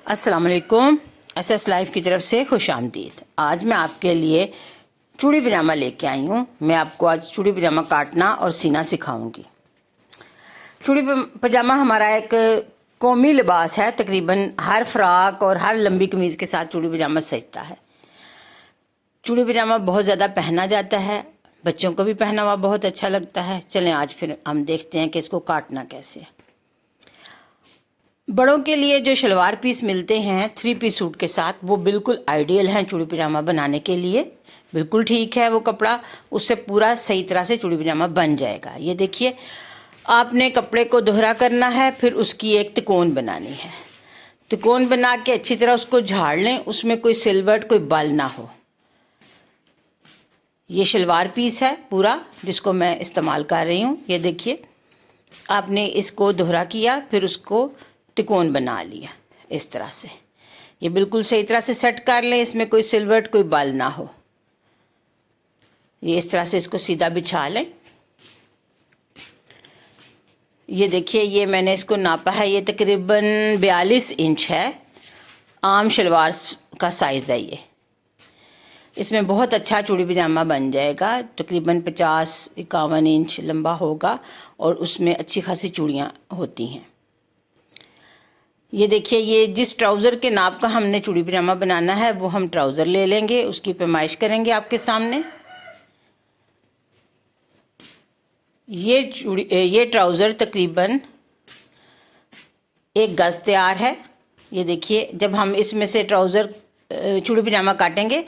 अस्सलाम वालेकुम। SS life की तरफ से खुश आमदीद। आज मैं आपके लिए चूड़ी पजामा लेके आई हूँ। मैं आपको आज चूड़ी पजामा काटना और सीना सिखाऊंगी। चूड़ी पजामा हमारा एक कौमी लिबास है। तकरीबन हर फ्रॉक और हर लंबी कमीज़ के साथ चूड़ी पजामा सजता है। चूड़ी पजामा बहुत ज़्यादा पहना जाता है, बच्चों को भी पहना हुआ बहुत अच्छा लगता है। चलें आज फिर हम देखते हैं कि इसको काटना कैसे है। बड़ों के लिए जो शलवार पीस मिलते हैं 3 पीस सूट के साथ, वो बिल्कुल आइडियल हैं चूड़ी पजामा बनाने के लिए। बिल्कुल ठीक है वो कपड़ा, उससे पूरा सही तरह से चूड़ी पजामा बन जाएगा। ये देखिए, आपने कपड़े को दोहरा करना है, फिर उसकी एक तिकोन बनानी है। तिकोन बना के अच्छी तरह उसको झाड़ लें, उसमें कोई सिलवट कोई बल ना हो। ये शलवार पीस है पूरा जिसको मैं इस्तेमाल कर रही हूँ। ये देखिए, आपने इसको दोहरा किया, फिर उसको तिकोन बना लिया इस तरह से। ये बिल्कुल सही तरह से सेट कर लें, इसमें कोई सिलवट कोई बल ना हो। ये इस तरह से इसको सीधा बिछा लें। ये देखिए, ये मैंने इसको नापा है, ये तकरीबन 42 इंच है। आम शलवार का साइज़ है ये। इसमें बहुत अच्छा चूड़ी पजामा बन जाएगा। तकरीबन 50-51 इंच लंबा होगा और उसमें अच्छी खासी चूड़ियाँ होती हैं। ये देखिए, ये जिस ट्राउज़र के नाप का हमने चूड़ी पजामा बनाना है वो हम ट्राउज़र ले लेंगे, उसकी पैमाइश करेंगे आपके सामने। ये ट्राउज़र तकरीबन 1 गज़ तैयार है। ये देखिए, जब हम इसमें से ट्राउज़र चूड़ी पजामा काटेंगे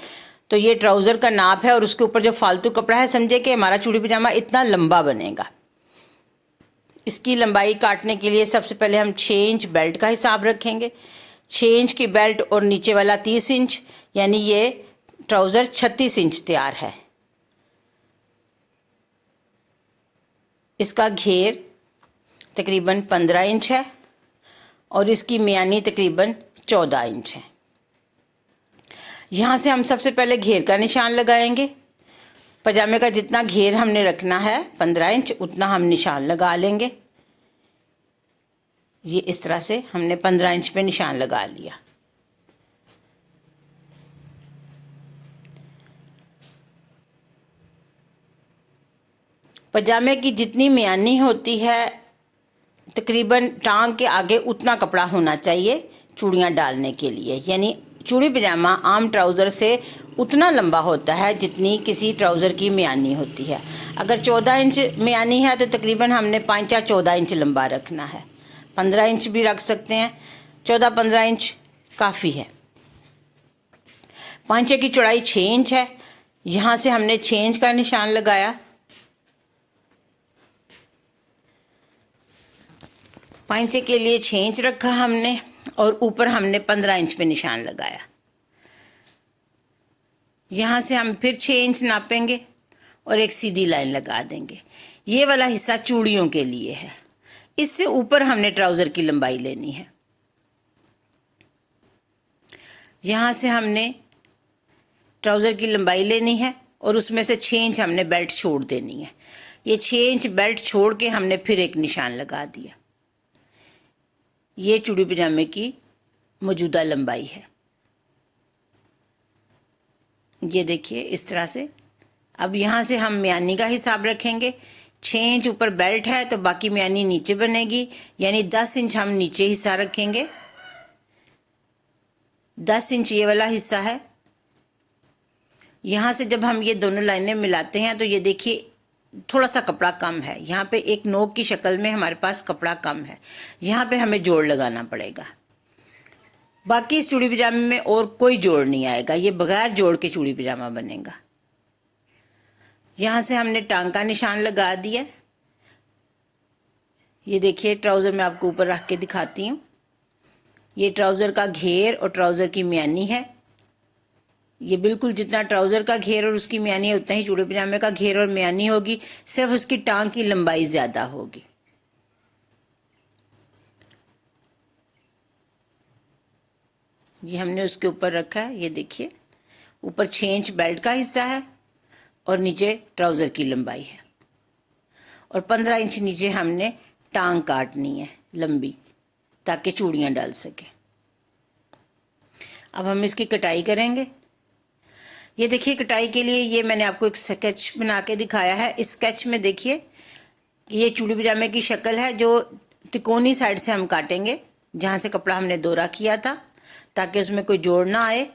तो ये ट्राउज़र का नाप है और उसके ऊपर जो फालतू कपड़ा है, समझे कि हमारा चूड़ी पजामा इतना लंबा बनेगा। इसकी लंबाई काटने के लिए सबसे पहले हम 6 इंच बेल्ट का हिसाब रखेंगे। 6 इंच की बेल्ट और नीचे वाला 30 इंच, यानी ये ट्राउज़र 36 इंच तैयार है। इसका घेर तकरीबन 15 इंच है और इसकी मियानी तकरीबन 14 इंच है। यहाँ से हम सबसे पहले घेर का निशान लगाएंगे। पजामे का जितना घेर हमने रखना है 15 इंच, उतना हम निशान लगा लेंगे। ये इस तरह से हमने 15 इंच पे निशान लगा लिया। पजामे की जितनी मियानी होती है तकरीबन टांग के आगे उतना कपड़ा होना चाहिए चूड़ियाँ डालने के लिए। यानी चूड़ी पजामा आम ट्राउज़र से उतना लंबा होता है जितनी किसी ट्राउज़र की मियानी होती है। अगर 14 इंच मियानी है तो तकरीबन हमने 5 या 14 इंच लंबा रखना है। 15 इंच भी रख सकते हैं, 14-15 इंच काफ़ी है। पांचे की चौड़ाई 6 इंच है। यहाँ से हमने 6 इंच का निशान लगाया। पांचे के लिए 6 इंच रखा हमने और ऊपर हमने 15 इंच पे निशान लगाया। यहाँ से हम फिर 6 इंच नापेंगे और एक सीधी लाइन लगा देंगे। ये वाला हिस्सा चूड़ियों के लिए है। इससे ऊपर हमने ट्राउज़र की लंबाई लेनी है। यहाँ से हमने ट्राउज़र की लंबाई लेनी है और उसमें से 6 इंच हमने बेल्ट छोड़ देनी है। ये 6 इंच बेल्ट छोड़ के हमने फिर एक निशान लगा दिया। ये चूड़ी पजामे की मौजूदा लंबाई है। ये देखिए इस तरह से। अब यहाँ से हम मियानी का हिसाब रखेंगे। 6 इंच ऊपर बेल्ट है तो बाकी मियानी नीचे बनेगी, यानी 10 इंच हम नीचे हिस्सा रखेंगे। 10 इंच ये वाला हिस्सा है। यहाँ से जब हम ये दोनों लाइनें मिलाते हैं तो ये देखिए थोड़ा सा कपड़ा कम है। यहाँ पे एक नोक की शक्ल में हमारे पास कपड़ा कम है। यहाँ पे हमें जोड़ लगाना पड़ेगा। बाकी इस चूड़ी पजामे में और कोई जोड़ नहीं आएगा, ये बगैर जोड़ के चूड़ी पजामा बनेगा। यहाँ से हमने टांग का निशान लगा दिया। ये देखिए, ट्राउज़र मैं आपको ऊपर रख के दिखाती हूँ। ये ट्राउज़र का घेर और ट्राउज़र की मियानी है। ये बिल्कुल जितना ट्राउज़र का घेर और उसकी मियानी है उतना ही चूड़ी पजामे का घेर और मियानी होगी, सिर्फ उसकी टांग की लंबाई ज़्यादा होगी। ये हमने उसके ऊपर रखा है। ये देखिए, ऊपर 6 इंच बेल्ट का हिस्सा है और नीचे ट्राउज़र की लंबाई है और 15 इंच नीचे हमने टांग काटनी है लंबी, ताकि चूड़ियाँ डाल सकें। अब हम इसकी कटाई करेंगे। ये देखिए, कटाई के लिए ये मैंने आपको एक स्केच बना के दिखाया है। इस स्केच में देखिए ये चूड़ी पजामे की शक्ल है, जो तिकोनी साइड से हम काटेंगे, जहाँ से कपड़ा हमने दोहरा किया था, ताकि उसमें कोई जोड़ ना आए।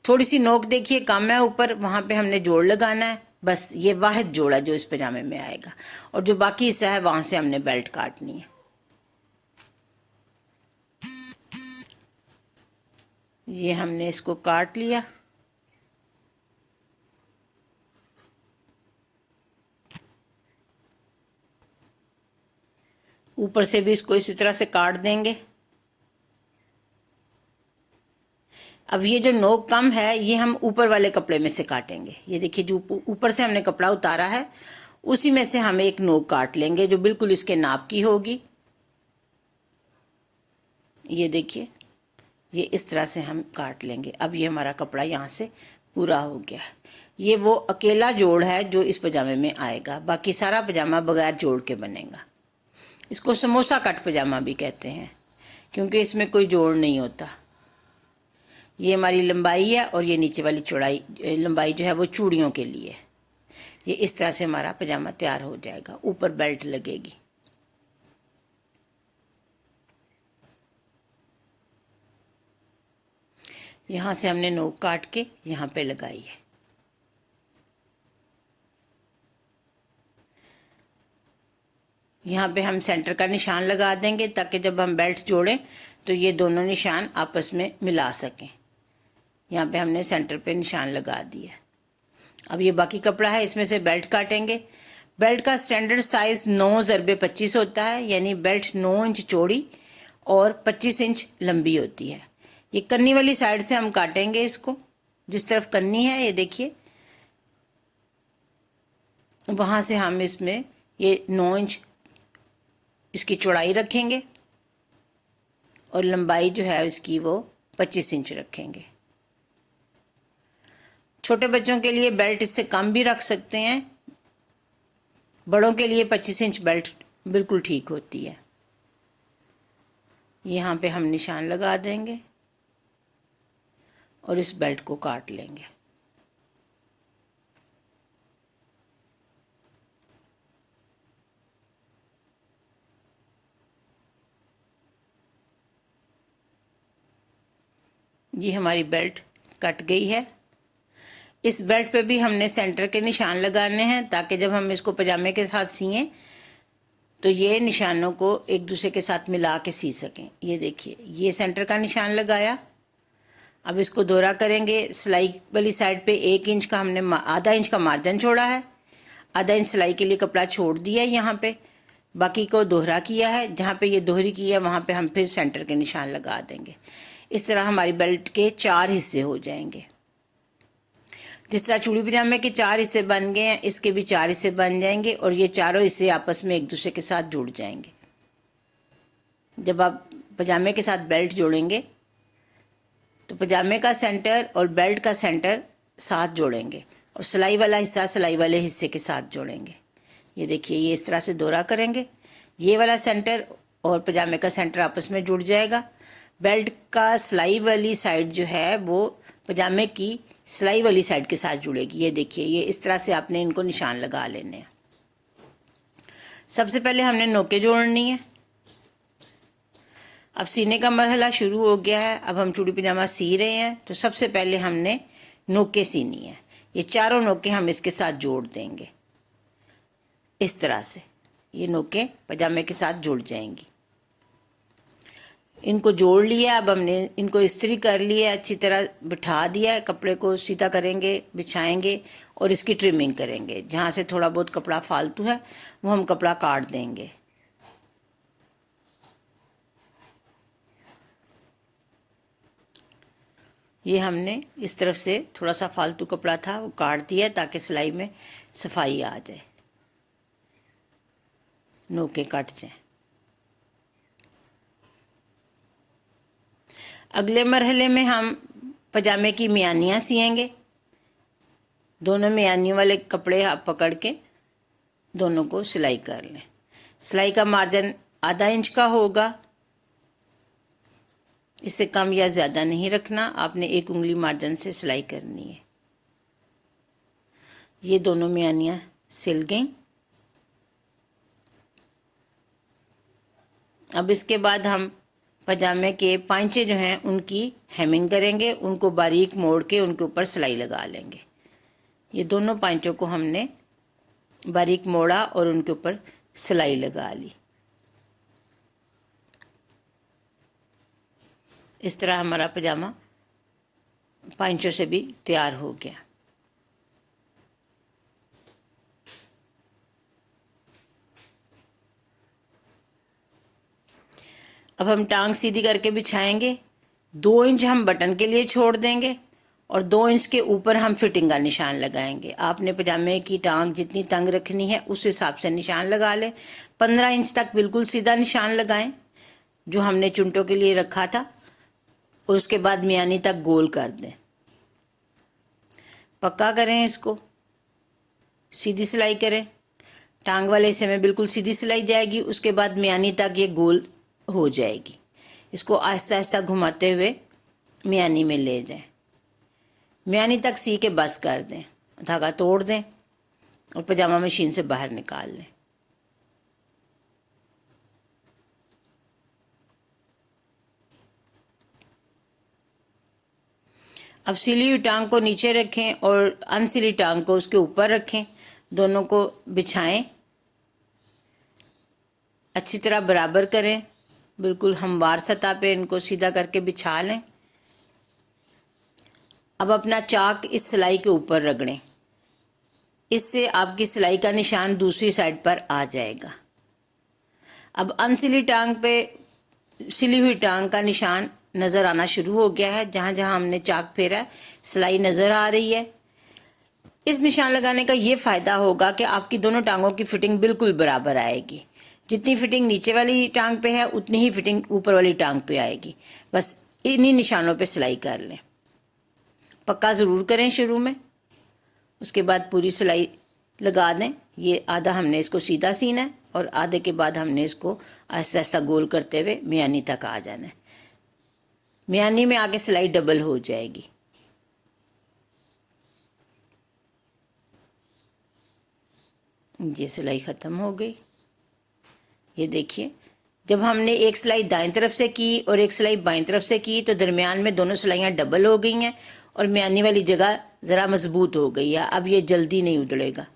थोड़ी सी नोक देखिए कम है ऊपर, वहाँ पे हमने जोड़ लगाना है। बस ये वाहिद जोड़ है जो इस पजामे में आएगा, और जो बाकी हिस्सा है वहाँ से हमने बेल्ट काटनी है। ये हमने इसको काट लिया। ऊपर से भी इसको इसी तरह से काट देंगे। अब ये जो नोक कम है ये हम ऊपर वाले कपड़े में से काटेंगे। ये देखिए, जो ऊपर से हमने कपड़ा उतारा है उसी में से हम एक नोक काट लेंगे जो बिल्कुल इसके नाप की होगी। ये देखिए, ये इस तरह से हम काट लेंगे। अब ये हमारा कपड़ा यहाँ से पूरा हो गया है। ये वो अकेला जोड़ है जो इस पजामे में आएगा, बाकी सारा पजामा बगैर जोड़ के बनेगा। इसको समोसा कट पजामा भी कहते हैं, क्योंकि इसमें कोई जोड़ नहीं होता। ये हमारी लंबाई है, और ये नीचे वाली चौड़ाई लंबाई जो है वो चूड़ियों के लिए। ये इस तरह से हमारा पजामा तैयार हो जाएगा। ऊपर बेल्ट लगेगी। यहाँ से हमने नोक काट के यहाँ पे लगाई है। यहाँ पे हम सेंटर का निशान लगा देंगे, ताकि जब हम बेल्ट जोड़ें तो ये दोनों निशान आपस में मिला सकें। यहाँ पे हमने सेंटर पे निशान लगा दिया। अब ये बाकी कपड़ा है, इसमें से बेल्ट काटेंगे। बेल्ट का स्टैंडर्ड साइज़ 9x25 होता है, यानी बेल्ट 9 इंच चौड़ी और 25 इंच लंबी होती है। ये कन्नी वाली साइड से हम काटेंगे इसको, जिस तरफ कन्नी है ये देखिए, वहाँ से हम इसमें ये 9 इंच इसकी चौड़ाई रखेंगे, और लंबाई जो है इसकी वो 25 इंच रखेंगे। छोटे बच्चों के लिए बेल्ट इससे कम भी रख सकते हैं, बड़ों के लिए 25 इंच बेल्ट बिल्कुल ठीक होती है। यहाँ पे हम निशान लगा देंगे और इस बेल्ट को काट लेंगे। ये हमारी बेल्ट कट गई है। इस बेल्ट पे भी हमने सेंटर के निशान लगाने हैं, ताकि जब हम इसको पजामे के साथ सिएं तो ये निशानों को एक दूसरे के साथ मिला के सी सकें। ये देखिए, ये सेंटर का निशान लगाया। अब इसको दोहरा करेंगे। सिलाई वाली साइड पे 1 इंच का हमने आधा इंच का मार्जिन छोड़ा है, आधा इंच सिलाई के लिए कपड़ा छोड़ दिया है यहाँ पे, बाकी को दोहरा किया है। जहाँ पे ये दोहरी की है वहाँ पे हम फिर सेंटर के निशान लगा देंगे। इस तरह हमारी बेल्ट के 4 हिस्से हो जाएंगे। जिस तरह चूड़ी पजामे के 4 हिस्से बन गए हैं, इसके भी 4 हिस्से बन जाएंगे, और ये चारों हिस्से आपस में एक दूसरे के साथ जुड़ जाएंगे। जब आप पजामे के साथ बेल्ट जोड़ेंगे तो पजामे का सेंटर और बेल्ट का सेंटर साथ जोड़ेंगे, और सिलाई वाला हिस्सा सिलाई वाले हिस्से के साथ जोड़ेंगे। ये देखिए, ये इस तरह से दोहरा करेंगे। ये वाला सेंटर और पजामे का सेंटर आपस में जुड़ जाएगा। बेल्ट का सिलाई वाली साइड जो है वो पजामे की सिलाई वाली साइड के साथ जुड़ेगी। ये देखिए, ये इस तरह से आपने इनको निशान लगा लेने हैं। सबसे पहले हमने नोकें जोड़नी है। अब सीने का मरहला शुरू हो गया है। अब हम चूड़ी पजामा सी रहे हैं, तो सबसे पहले हमने नोकें सीनी है। ये चारों नोकें हम इसके साथ जोड़ देंगे। इस तरह से ये नोकें पजामे के साथ जुड़ जाएंगी। इनको जोड़ लिया। अब हमने इनको इस्त्री कर लिया, अच्छी तरह बिठा दिया है। कपड़े को सीधा करेंगे, बिछाएंगे और इसकी ट्रिमिंग करेंगे। जहाँ से थोड़ा बहुत कपड़ा फालतू है वो हम कपड़ा काट देंगे। ये हमने इस तरफ से थोड़ा सा फालतू कपड़ा था वो काट दिया, ताकि सिलाई में सफाई आ जाए, नोकें कट जाएं। अगले मरहले में हम पजामे की मियानियाँ सिएंगे। दोनों मियानियों वाले कपड़े आप पकड़ के दोनों को सिलाई कर लें। सिलाई का मार्जिन आधा इंच का होगा, इससे कम या ज़्यादा नहीं रखना, आपने 1 उंगली मार्जिन से सिलाई करनी है। ये दोनों मियानियाँ सिल गई। अब इसके बाद हम पजामे के पांचे जो हैं उनकी हेमिंग करेंगे, उनको बारीक मोड़ के उनके ऊपर सिलाई लगा लेंगे। ये दोनों पांचों को हमने बारीक मोड़ा और उनके ऊपर सिलाई लगा ली। इस तरह हमारा पजामा पांचों से भी तैयार हो गया। अब हम टांग सीधी करके बिछाएंगे। 2 इंच हम बटन के लिए छोड़ देंगे और 2 इंच के ऊपर हम फिटिंग का निशान लगाएंगे। आपने पजामे की टांग जितनी तंग रखनी है उस हिसाब से निशान लगा लें। 15 इंच तक बिल्कुल सीधा निशान लगाएं जो हमने चुंटों के लिए रखा था, और उसके बाद मियानी तक गोल कर दें। पक्का करें, इसको सीधी सिलाई करें। टांग वाले हिस्से में बिल्कुल सीधी सिलाई जाएगी, उसके बाद मियानी तक ये गोल हो जाएगी। इसको आहिस्ता आहिस्ता घुमाते हुए मियानी में ले जाएं। मियानी तक सी के बस कर दें, धागा तोड़ दें और पजामा मशीन से बाहर निकाल लें। अब सिली हुई टांग को नीचे रखें और अनसिली टांग को उसके ऊपर रखें। दोनों को बिछाएं, अच्छी तरह बराबर करें, बिल्कुल हमवार सतह पे इनको सीधा करके बिछा लें। अब अपना चाक इस सिलाई के ऊपर रगड़ें, इससे आपकी सिलाई का निशान दूसरी साइड पर आ जाएगा। अब अनसिली टांग पे सिली हुई टांग का निशान नज़र आना शुरू हो गया है। जहाँ जहाँ हमने चाक फेरा सिलाई नज़र आ रही है। इस निशान लगाने का ये फ़ायदा होगा कि आपकी दोनों टांगों की फिटिंग बिल्कुल बराबर आएगी। जितनी फिटिंग नीचे वाली टांग पे है उतनी ही फिटिंग ऊपर वाली टांग पे आएगी। बस इन्हीं निशानों पे सिलाई कर लें। पक्का ज़रूर करें शुरू में, उसके बाद पूरी सिलाई लगा दें। ये आधा हमने इसको सीधा सीना है और आधे के बाद हमने इसको आहिस्ता आहिस्ता गोल करते हुए मियानी तक आ जाना है। मियानी में आके सिलाई डबल हो जाएगी। ये सिलाई ख़त्म हो गई। ये देखिए, जब हमने एक सिलाई दाएं तरफ से की और एक सिलाई बाएं तरफ से की तो दरमियान में दोनों सिलाइयाँ डबल हो गई हैं और मियानी वाली जगह ज़रा मजबूत हो गई है। अब ये जल्दी नहीं उधड़ेगा।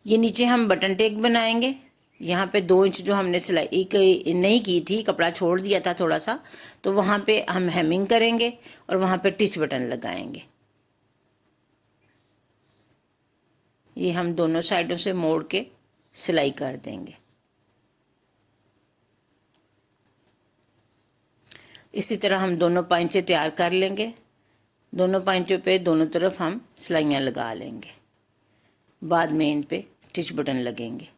ये नीचे हम बटन टेक बनाएंगे। यहाँ पे 2 इंच जो हमने सिलाई नहीं की थी, कपड़ा छोड़ दिया था थोड़ा सा, तो वहाँ पे हम हेमिंग करेंगे और वहाँ पे टिच बटन लगाएंगे। ये हम दोनों साइडों से मोड़ के सिलाई कर देंगे। इसी तरह हम दोनों पांचे तैयार कर लेंगे। दोनों पांचों पे दोनों तरफ हम सिलाइयाँ लगा लेंगे। बाद में इन पे टिच बटन लगेंगे।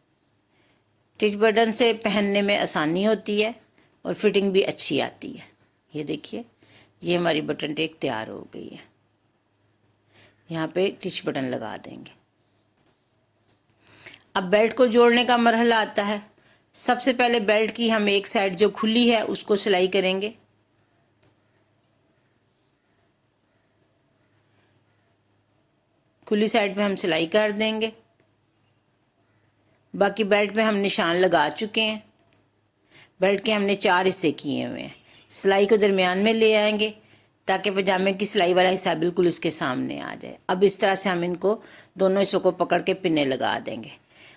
टिच बटन से पहनने में आसानी होती है और फिटिंग भी अच्छी आती है। ये देखिए, ये हमारी बटन टेक तैयार हो गई है। यहाँ पे टिच बटन लगा देंगे। अब बेल्ट को जोड़ने का मरहला आता है। सबसे पहले बेल्ट की हम एक साइड जो खुली है उसको सिलाई करेंगे। खुली साइड पे हम सिलाई कर देंगे। बाकी बेल्ट पे हम निशान लगा चुके हैं। बेल्ट के हमने 4 हिस्से किए हुए हैं। सिलाई को दरमियान में ले आएंगे ताकि पजामे की सिलाई वाला हिस्सा बिल्कुल इसके सामने आ जाए। अब इस तरह से हम इनको दोनों हिस्सों को पकड़ के पिने लगा देंगे।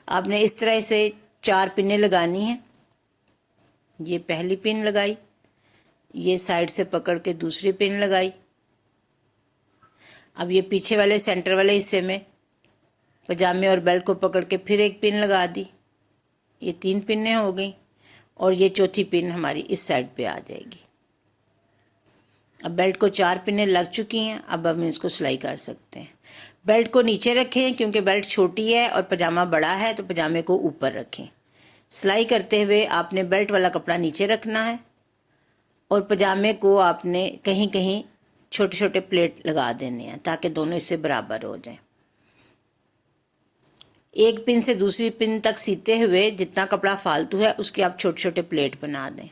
आपने इस तरह से 4 पिने लगानी है। ये पहली पिन लगाई, ये साइड से पकड़ के दूसरी पिन लगाई। अब ये पीछे वाले सेंटर वाले हिस्से में पजामे और बेल्ट को पकड़ के फिर एक पिन लगा दी। ये 3 पिनें हो गई और ये चौथी पिन हमारी इस साइड पे आ जाएगी। अब बेल्ट को 4 पिनें लग चुकी हैं। अब हम इसको सिलाई कर सकते हैं। बेल्ट को नीचे रखें क्योंकि बेल्ट छोटी है और पजामा बड़ा है, तो पजामे को ऊपर रखें। सिलाई करते हुए आपने बेल्ट वाला कपड़ा नीचे रखना है और पजामे को आपने कहीं कहीं छोटे छोटे प्लेट लगा देने हैं ताकि दोनों इससे बराबर हो जाएं। एक पिन से दूसरी पिन तक सीते हुए जितना कपड़ा फालतू है उसके आप छोटे छोटे प्लेट बना दें।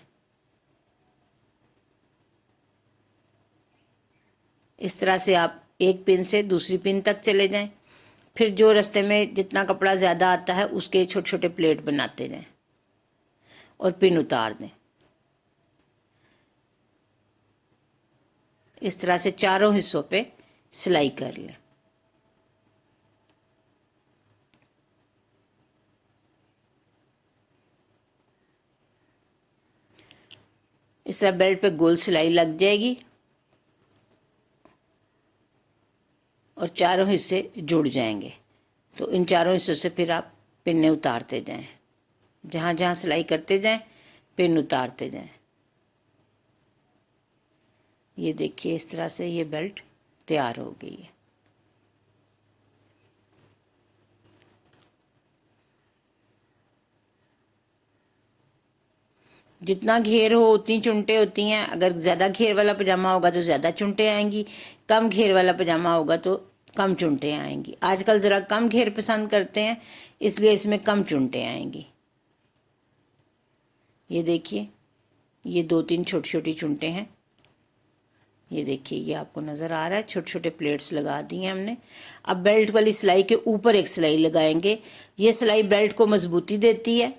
इस तरह से आप एक पिन से दूसरी पिन तक चले जाएं। फिर जो रास्ते में जितना कपड़ा ज़्यादा आता है उसके छोटे छोटे प्लेट बनाते जाएं और पिन उतार दें। इस तरह से चारों हिस्सों पे सिलाई कर लें। इस तरह बेल्ट पे गोल सिलाई लग जाएगी और चारों हिस्से जुड़ जाएंगे। तो इन चारों हिस्सों से फिर आप पिन्ने उतारते जाएं, जहाँ जहाँ सिलाई करते जाएं पिन उतारते जाएं। ये देखिए इस तरह से ये बेल्ट तैयार हो गई है। जितना घेर हो उतनी चुनटे होती हैं। अगर ज़्यादा घेर वाला पजामा होगा तो ज़्यादा चुनटे आएंगी, कम घेर वाला पजामा होगा तो कम चुनटे आएंगी। आजकल ज़रा कम घेर पसंद करते हैं, इसलिए इसमें कम चुनटे आएंगी। ये देखिए ये 2-3 छोटी छोटी चुनटे हैं। ये देखिए ये आपको नज़र आ रहा है, छोटे छोटे प्लेट्स लगा दी हैं हमने। अब बेल्ट वाली सिलाई के ऊपर एक सिलाई लगाएंगे। ये सिलाई बेल्ट को मजबूती देती है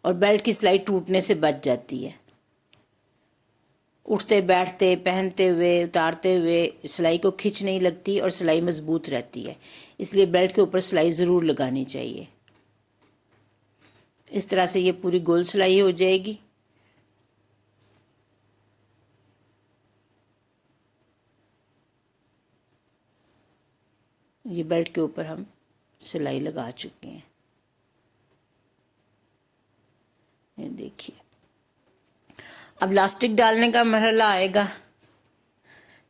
और बेल्ट की सिलाई टूटने से बच जाती है। उठते बैठते पहनते हुए उतारते हुए सिलाई को खिंच नहीं लगती और सिलाई मजबूत रहती है, इसलिए बेल्ट के ऊपर सिलाई ज़रूर लगानी चाहिए। इस तरह से ये पूरी गोल सिलाई हो जाएगी। ये बेल्ट के ऊपर हम सिलाई लगा चुके हैं। ये देखिए अब लास्टिक डालने का मरहला आएगा।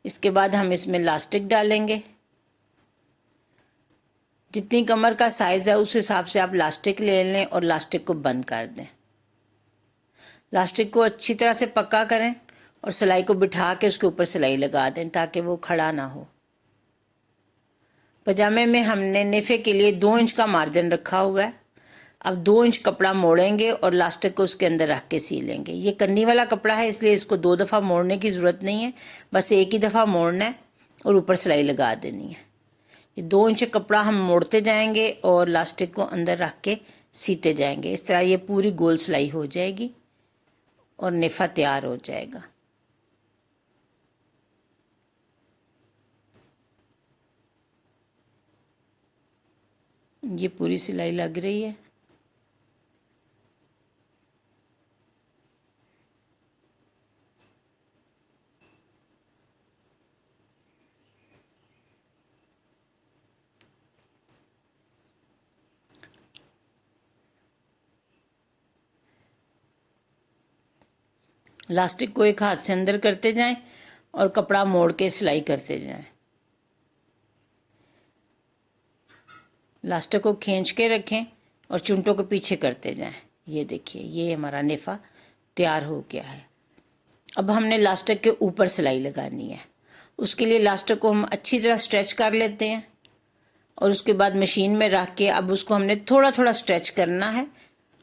इसके बाद हम इसमें लास्टिक डालेंगे। जितनी कमर का साइज़ है उस हिसाब से आप लास्टिक ले लें और लास्टिक को बंद कर दें। लास्टिक को अच्छी तरह से पक्का करें और सिलाई को बिठा के उसके ऊपर सिलाई लगा दें ताकि वो खड़ा ना हो। पजामे में हमने नेफे के लिए 2 इंच का मार्जिन रखा हुआ है। अब 2 इंच कपड़ा मोड़ेंगे और लास्टिक को उसके अंदर रख के सी लेंगे। ये कन्नी वाला कपड़ा है इसलिए इसको 2 दफ़ा मोड़ने की ज़रूरत नहीं है, बस एक ही दफ़ा मोड़ना है और ऊपर सिलाई लगा देनी है। ये 2 इंच कपड़ा हम मोड़ते जाएंगे और लास्टिक को अंदर रख के सीते जाएंगे। इस तरह ये पूरी गोल सिलाई हो जाएगी और नेफा तैयार हो जाएगा। ये पूरी सिलाई लग रही है। लास्टिक को एक हाथ से अंदर करते जाएं और कपड़ा मोड़ के सिलाई करते जाएं। लास्टिक को खींच के रखें और चुनटों को पीछे करते जाएं। ये देखिए ये हमारा नेफा तैयार हो गया है। अब हमने लास्टिक के ऊपर सिलाई लगानी है। उसके लिए लास्टिक को हम अच्छी तरह स्ट्रेच कर लेते हैं और उसके बाद मशीन में रख के अब उसको हमने थोड़ा थोड़ा स्ट्रेच करना है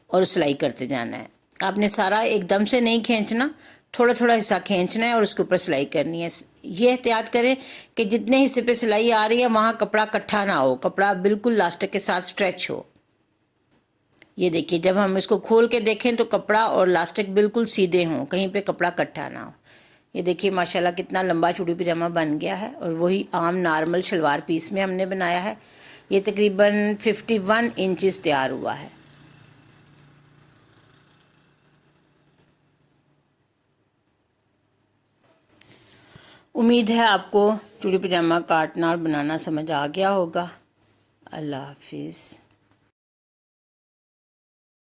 और सिलाई करते जाना है। आपने सारा एकदम से नहीं खींचना, थोड़ा थोड़ा हिस्सा खींचना है और उसके ऊपर सिलाई करनी है। ये एहतियात करें कि जितने हिस्से पे सिलाई आ रही है वहाँ कपड़ा इकट्ठा ना हो, कपड़ा बिल्कुल लास्टिक के साथ स्ट्रेच हो। ये देखिए जब हम इसको खोल के देखें तो कपड़ा और लास्टिक बिल्कुल सीधे हों, कहीं पे कपड़ा इकट्ठा ना हो। ये देखिए माशाल्लाह कितना लंबा चूड़ी पजामा बन गया है और वही आम नॉर्मल शलवार पीस में हमने बनाया है। ये तकरीबन 51 इंचेस तैयार हुआ है। उम्मीद है आपको चूड़ी पजामा काटना और बनाना समझ आ गया होगा। अल्लाह हाफिज़।